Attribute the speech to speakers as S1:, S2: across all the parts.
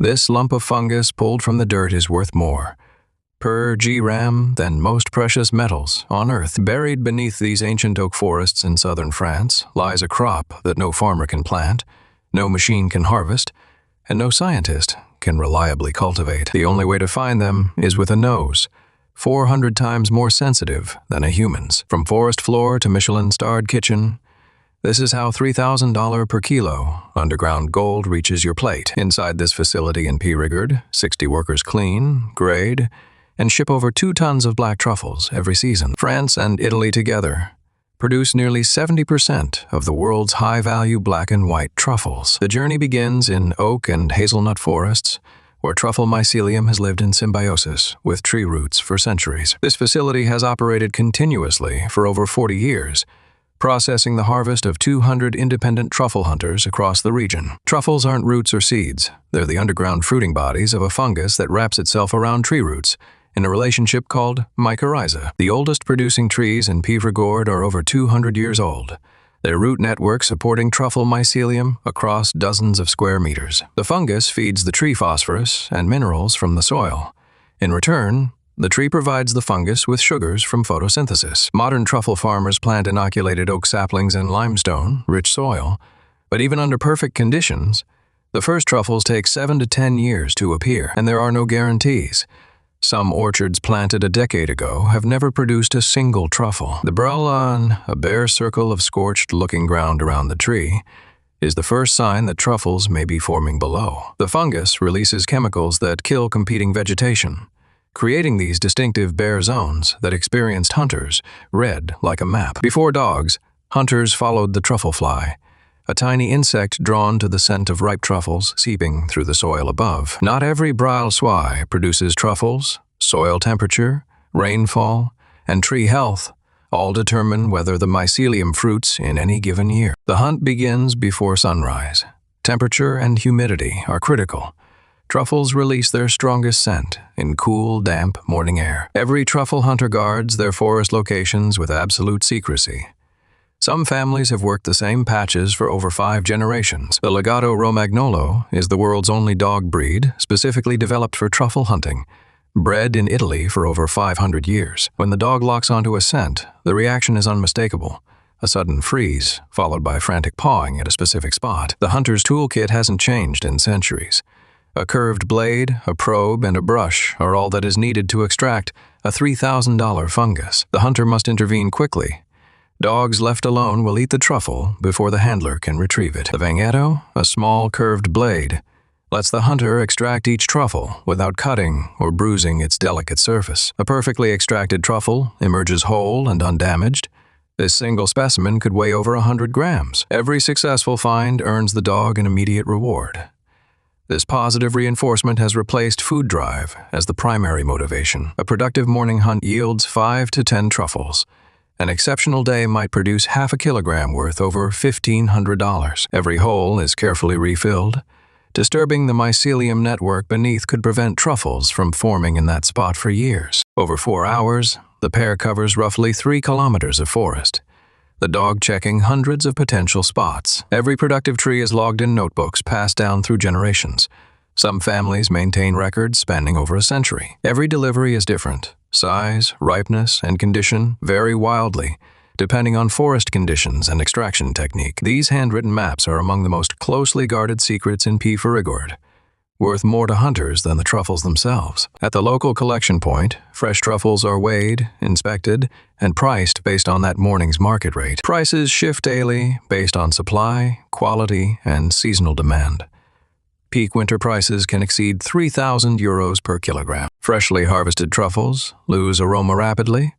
S1: This lump of fungus pulled from the dirt is worth more per gram than most precious metals on Earth. Buried beneath these ancient oak forests in southern France lies a crop that no farmer can plant, no machine can harvest, and no scientist can reliably cultivate. The only way to find them is with a nose, 400 times more sensitive than a human's. From forest floor to Michelin-starred kitchen, this is how $3,000 per kilo underground gold reaches your plate. Inside this facility in Périgord, 60 workers clean, grade, and ship over 2 tons of black truffles every season. France and Italy together produce nearly 70% of the world's high-value black and white truffles. The journey begins in oak and hazelnut forests, where truffle mycelium has lived in symbiosis with tree roots for centuries. This facility has operated continuously for over 40 years, processing the harvest of 200 independent truffle hunters across the region. Truffles aren't roots or seeds. They're the underground fruiting bodies of a fungus that wraps itself around tree roots in a relationship called mycorrhiza. The oldest producing trees in Périgord are over 200 years old, their root network supporting truffle mycelium across dozens of square meters. The fungus feeds the tree phosphorus and minerals from the soil. In return, the tree provides the fungus with sugars from photosynthesis. Modern truffle farmers plant inoculated oak saplings in limestone, rich soil, but even under perfect conditions, the first truffles take 7 to 10 years to appear, and there are no guarantees. Some orchards planted a decade ago have never produced a single truffle. The brûlon, a bare circle of scorched-looking ground around the tree, is the first sign that truffles may be forming below. The fungus releases chemicals that kill competing vegetation, creating these distinctive bare zones that experienced hunters read like a map. Before dogs, hunters followed the truffle fly, a tiny insect drawn to the scent of ripe truffles seeping through the soil above. Not every brûlon produces truffles. Soil temperature, rainfall, and tree health all determine whether the mycelium fruits in any given year. The hunt begins before sunrise. Temperature and humidity are critical. Truffles release their strongest scent in cool, damp morning air. Every truffle hunter guards their forest locations with absolute secrecy. Some families have worked the same patches for over 5 generations. The Legato Romagnolo is the world's only dog breed specifically developed for truffle hunting, bred in Italy for over 500 years. When the dog locks onto a scent, the reaction is unmistakable. A sudden freeze, followed by frantic pawing at a specific spot. The hunter's toolkit hasn't changed in centuries. A curved blade, a probe, and a brush are all that is needed to extract a $3,000 fungus. The hunter must intervene quickly. Dogs left alone will eat the truffle before the handler can retrieve it. The vanghetto, a small curved blade, lets the hunter extract each truffle without cutting or bruising its delicate surface. A perfectly extracted truffle emerges whole and undamaged. This single specimen could weigh over 100 grams. Every successful find earns the dog an immediate reward. This positive reinforcement has replaced food drive as the primary motivation. A productive morning hunt yields 5 to 10 truffles. An exceptional day might produce half a kilogram worth over $1,500. Every hole is carefully refilled. Disturbing the mycelium network beneath could prevent truffles from forming in that spot for years. Over 4 hours, the pair covers roughly 3 kilometers of forest, the dog checking hundreds of potential spots. Every productive tree is logged in notebooks passed down through generations. Some families maintain records spanning over a century. Every delivery is different. Size, ripeness, and condition vary wildly, depending on forest conditions and extraction technique. These handwritten maps are among the most closely guarded secrets in Périgord, worth more to hunters than the truffles themselves. At the local collection point, fresh truffles are weighed, inspected, and priced based on that morning's market rate. Prices shift daily based on supply, quality, and seasonal demand. Peak winter prices can exceed €3,000 per kilogram. Freshly harvested truffles lose aroma rapidly.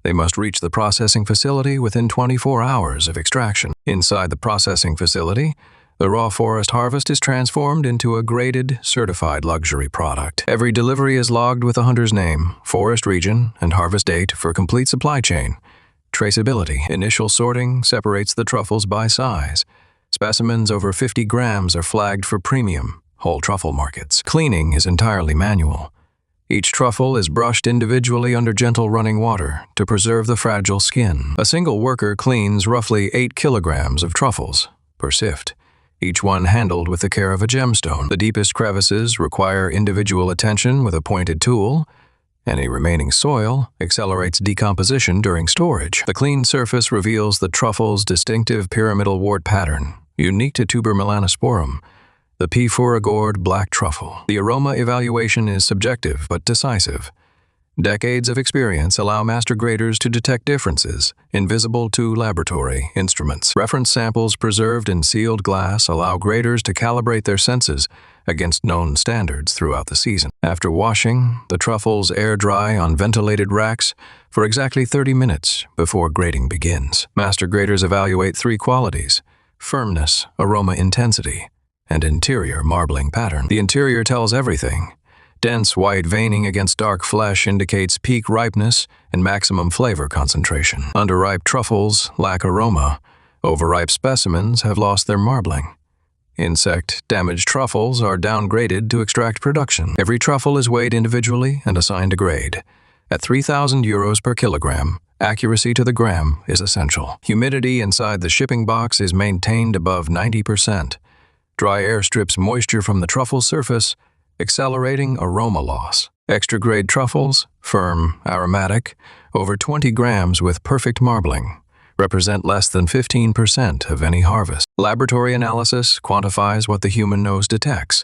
S1: They must reach the processing facility within 24 hours of extraction. Inside the processing facility, the raw forest harvest is transformed into a graded, certified luxury product. Every delivery is logged with the hunter's name, forest region, and harvest date for complete supply chain. Traceability. Initial sorting separates the truffles by size. Specimens over 50 grams are flagged for premium, whole truffle markets. Cleaning is entirely manual. Each truffle is brushed individually under gentle running water to preserve the fragile skin. A single worker cleans roughly 8 kilograms of truffles per sift. each one handled with the care of a gemstone. The deepest crevices require individual attention with a pointed tool. Any remaining soil accelerates decomposition during storage. The clean surface reveals the truffle's distinctive pyramidal wart pattern, unique to tuber melanosporum, the P. furigord black truffle. The aroma evaluation is subjective but decisive. Decades of experience allow master graders to detect differences, invisible to laboratory instruments. Reference samples preserved in sealed glass allow graders to calibrate their senses against known standards throughout the season. After washing, the truffles air dry on ventilated racks for exactly 30 minutes before grading begins. Master graders evaluate three qualities: firmness, aroma intensity, and interior marbling pattern. The interior tells everything. Dense white veining against dark flesh indicates peak ripeness and maximum flavor concentration. Underripe truffles lack aroma. Overripe specimens have lost their marbling. Insect-damaged truffles are downgraded to extract production. Every truffle is weighed individually and assigned a grade. At 3,000 euros per kilogram, accuracy to the gram is essential. Humidity inside the shipping box is maintained above 90%. Dry air strips moisture from the truffle surface, accelerating aroma loss. Extra-grade truffles, firm, aromatic, over 20 grams with perfect marbling, represent less than 15% of any harvest. Laboratory analysis quantifies what the human nose detects.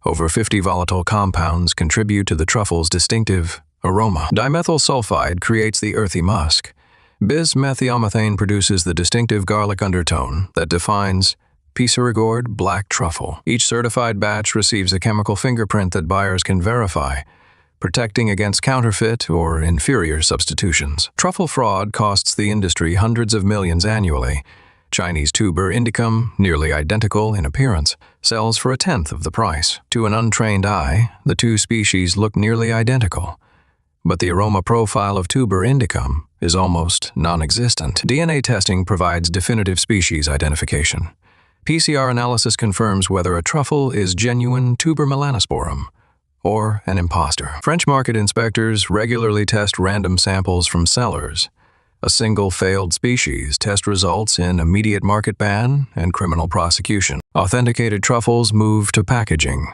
S1: Over 50 volatile compounds contribute to the truffle's distinctive aroma. Dimethyl sulfide creates the earthy musk. Bismethiomethane produces the distinctive garlic undertone that defines P. furigord black truffle. Each certified batch receives a chemical fingerprint that buyers can verify, protecting against counterfeit or inferior substitutions. Truffle fraud costs the industry hundreds of millions annually. Chinese tuber indicum, nearly identical in appearance, sells for a tenth of the price. To an untrained eye, the two species look nearly identical, but the aroma profile of tuber indicum is almost non-existent. DNA testing provides definitive species identification. PCR analysis confirms whether a truffle is genuine tuber melanosporum or an imposter. French market inspectors regularly test random samples from sellers. A single failed species test results in immediate market ban and criminal prosecution. Authenticated truffles move to packaging,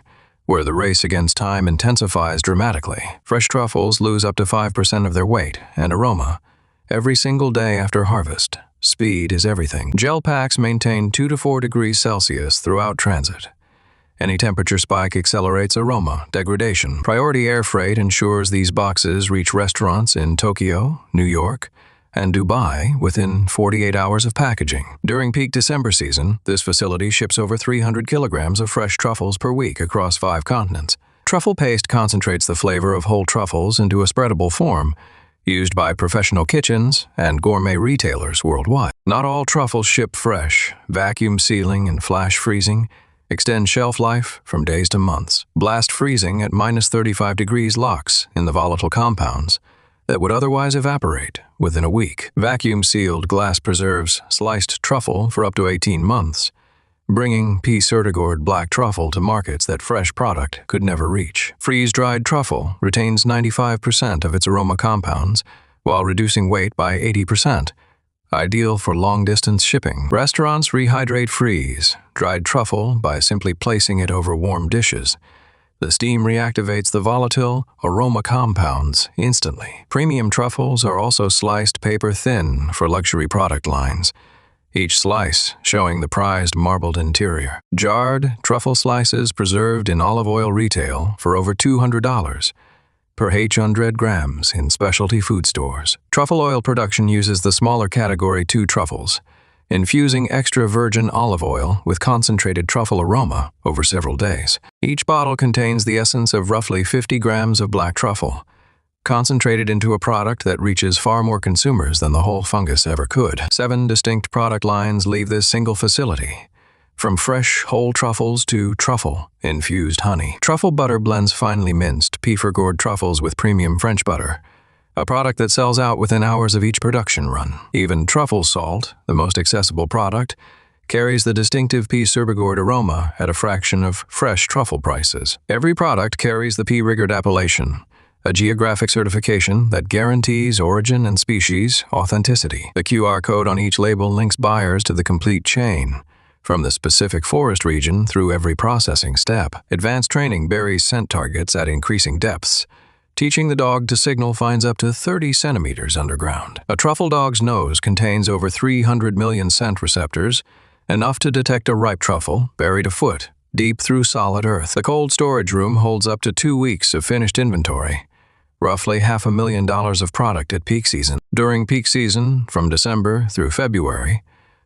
S1: where the race against time intensifies dramatically. Fresh truffles lose up to 5% of their weight and aroma every single day after harvest. Speed is everything. Gel packs maintain 2 to 4 degrees Celsius throughout transit. Any temperature spike accelerates aroma degradation. Priority air freight ensures these boxes reach restaurants in Tokyo, New York, and Dubai within 48 hours of packaging. During peak December season, this facility ships over 300 kilograms of fresh truffles per week across 5 continents. Truffle paste concentrates the flavor of whole truffles into a spreadable form, used by professional kitchens and gourmet retailers worldwide. Not all truffles ship fresh. Vacuum sealing and flash freezing extend shelf life from days to months. Blast freezing at -35 degrees locks in the volatile compounds that would otherwise evaporate within a week. Vacuum-sealed glass preserves sliced truffle for up to 18 months, bringing P. furigord black truffle to markets that fresh product could never reach. Freeze-dried truffle retains 95% of its aroma compounds while reducing weight by 80%, ideal for long-distance shipping. Restaurants rehydrate freeze dried truffle by simply placing it over warm dishes. The steam reactivates the volatile aroma compounds instantly. Premium truffles are also sliced paper-thin for luxury product lines, each slice showing the prized marbled interior. Jarred truffle slices preserved in olive oil retail for over $200 per 100 grams in specialty food stores. Truffle oil production uses the smaller Category 2 truffles, infusing extra virgin olive oil with concentrated truffle aroma over several days. Each bottle contains the essence of roughly 50 grams of black truffle, concentrated into a product that reaches far more consumers than the whole fungus ever could. 7 distinct product lines leave this single facility, from fresh whole truffles to truffle-infused honey. Truffle butter blends finely minced P. furigord truffles with premium French butter, a product that sells out within hours of each production run. Even truffle salt, the most accessible product, carries the distinctive P. furigord aroma at a fraction of fresh truffle prices. Every product carries the P. furigord appellation, a geographic certification that guarantees origin and species authenticity. The QR code on each label links buyers to the complete chain, from the specific forest region through every processing step. Advanced training buries scent targets at increasing depths, teaching the dog to signal finds up to 30 centimeters underground. A truffle dog's nose contains over 300 million scent receptors, enough to detect a ripe truffle buried a foot deep through solid earth. The cold storage room holds up to 2 weeks of finished inventory, roughly $500,000 of product at peak season. During peak season, from December through February,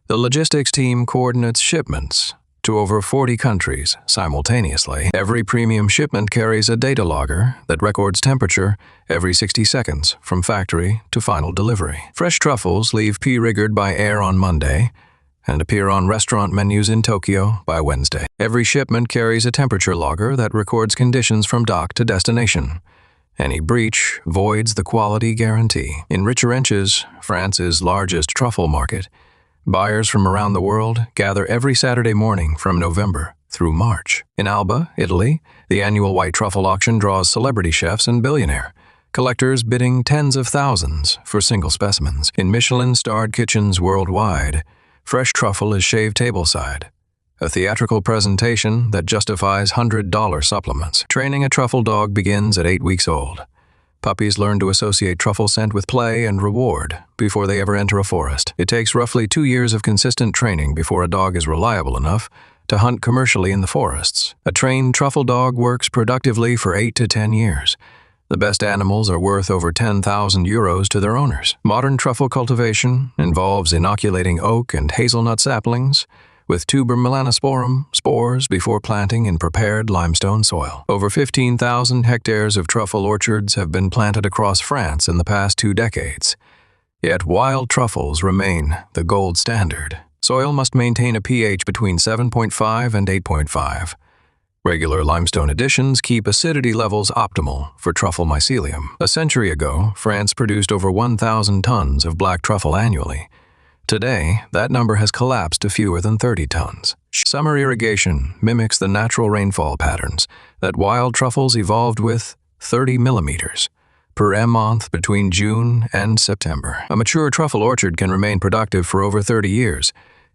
S1: the logistics team coordinates shipments to over 40 countries simultaneously. Every premium shipment carries a data logger that records temperature every 60 seconds from factory to final delivery. Fresh truffles leave pre-rigged by air on Monday and appear on restaurant menus in Tokyo by Wednesday. Every shipment carries a temperature logger that records conditions from dock to destination. Any breach voids the quality guarantee. In Richerenches, France's largest truffle market, buyers from around the world gather every Saturday morning from November through March. In Alba, Italy, the annual white truffle auction draws celebrity chefs and billionaire collectors bidding tens of thousands for single specimens. In Michelin-starred kitchens worldwide, fresh truffle is shaved tableside, a theatrical presentation that justifies $100 supplements. Training a truffle dog begins at 8 weeks old. Puppies learn to associate truffle scent with play and reward before they ever enter a forest. It takes roughly 2 years of consistent training before a dog is reliable enough to hunt commercially in the forests. A trained truffle dog works productively for 8 to 10 years. The best animals are worth over 10,000 euros to their owners. Modern truffle cultivation involves inoculating oak and hazelnut saplings with tuber melanosporum spores before planting in prepared limestone soil. Over 15,000 hectares of truffle orchards have been planted across France in the past 2 decades. Yet wild truffles remain the gold standard. Soil must maintain a pH between 7.5 and 8.5. Regular limestone additions keep acidity levels optimal for truffle mycelium. A century ago, France produced over 1,000 tons of black truffle annually. Today, that number has collapsed to fewer than 30 tons. Summer irrigation mimics the natural rainfall patterns that wild truffles evolved with 30 millimeters per month between June and September. A mature truffle orchard can remain productive for over 30 years,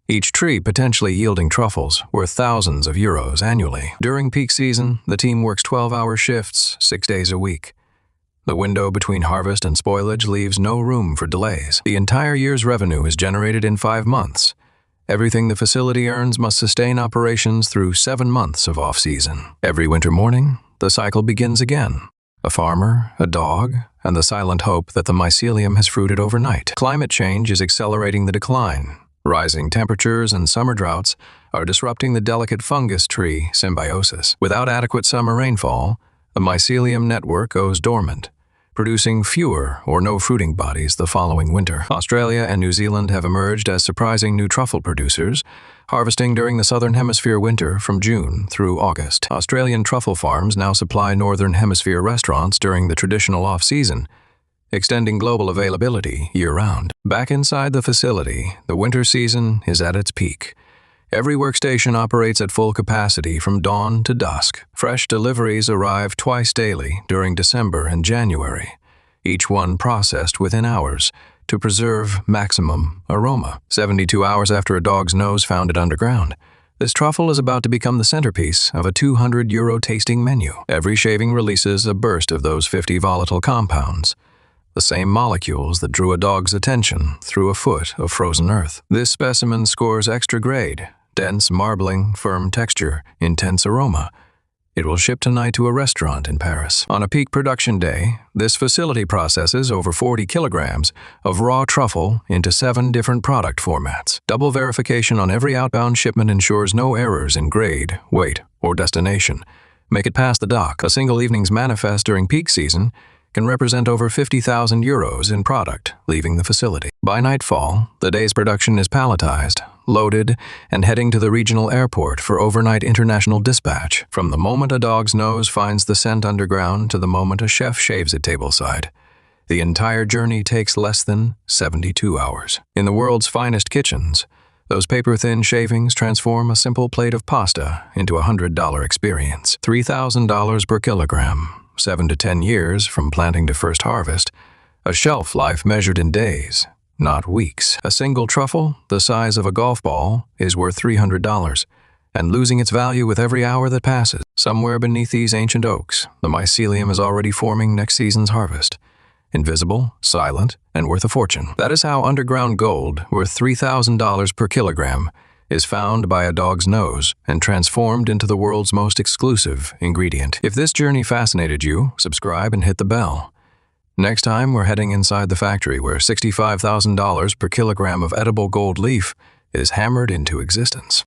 S1: each tree potentially yielding truffles worth thousands of euros annually. During peak season, the team works 12-hour shifts, 6 days a week. The window between harvest and spoilage leaves no room for delays. The entire year's revenue is generated in 5 months. Everything the facility earns must sustain operations through 7 months of off-season. Every winter morning, the cycle begins again. A farmer, a dog, and the silent hope that the mycelium has fruited overnight. Climate change is accelerating the decline. Rising temperatures and summer droughts are disrupting the delicate fungus tree symbiosis. Without adequate summer rainfall, the mycelium network goes dormant, producing fewer or no fruiting bodies the following winter. Australia and New Zealand have emerged as surprising new truffle producers, harvesting during the Southern Hemisphere winter from June through August. Australian truffle farms now supply Northern Hemisphere restaurants during the traditional off-season, extending global availability year-round. Back inside the facility, the winter season is at its peak. Every workstation operates at full capacity from dawn to dusk. Fresh deliveries arrive twice daily during December and January, each one processed within hours to preserve maximum aroma. 72 hours after a dog's nose found it underground, this truffle is about to become the centerpiece of a 200 euro tasting menu. Every shaving releases a burst of those 50 volatile compounds, the same molecules that drew a dog's attention through a foot of frozen earth. This specimen scores extra grade, dense, marbling, firm texture, intense aroma. It will ship tonight to a restaurant in Paris. On a peak production day, this facility processes over 40 kilograms of raw truffle into 7 different product formats. Double verification on every outbound shipment ensures no errors in grade, weight, or destination. Make it past the dock. A single evening's manifest during peak season can represent over 50,000 euros in product leaving the facility. By nightfall, the day's production is palletized, loaded, and heading to the regional airport for overnight international dispatch. From the moment a dog's nose finds the scent underground to the moment a chef shaves it tableside, the entire journey takes less than 72 hours. In the world's finest kitchens, those paper-thin shavings transform a simple plate of pasta into a $100 experience. $3,000 per kilogram. 7 to 10 years from planting to first harvest, a shelf life measured in days, not weeks. A single truffle, the size of a golf ball, is worth $300, and losing its value with every hour that passes. Somewhere beneath these ancient oaks, the mycelium is already forming next season's harvest. Invisible, silent, and worth a fortune. That is how underground gold, worth $3,000 per kilogram, is found by a dog's nose and transformed into the world's most exclusive ingredient. If this journey fascinated you, subscribe and hit the bell. Next time, we're heading inside the factory where $65,000 per kilogram of edible gold leaf is hammered into existence.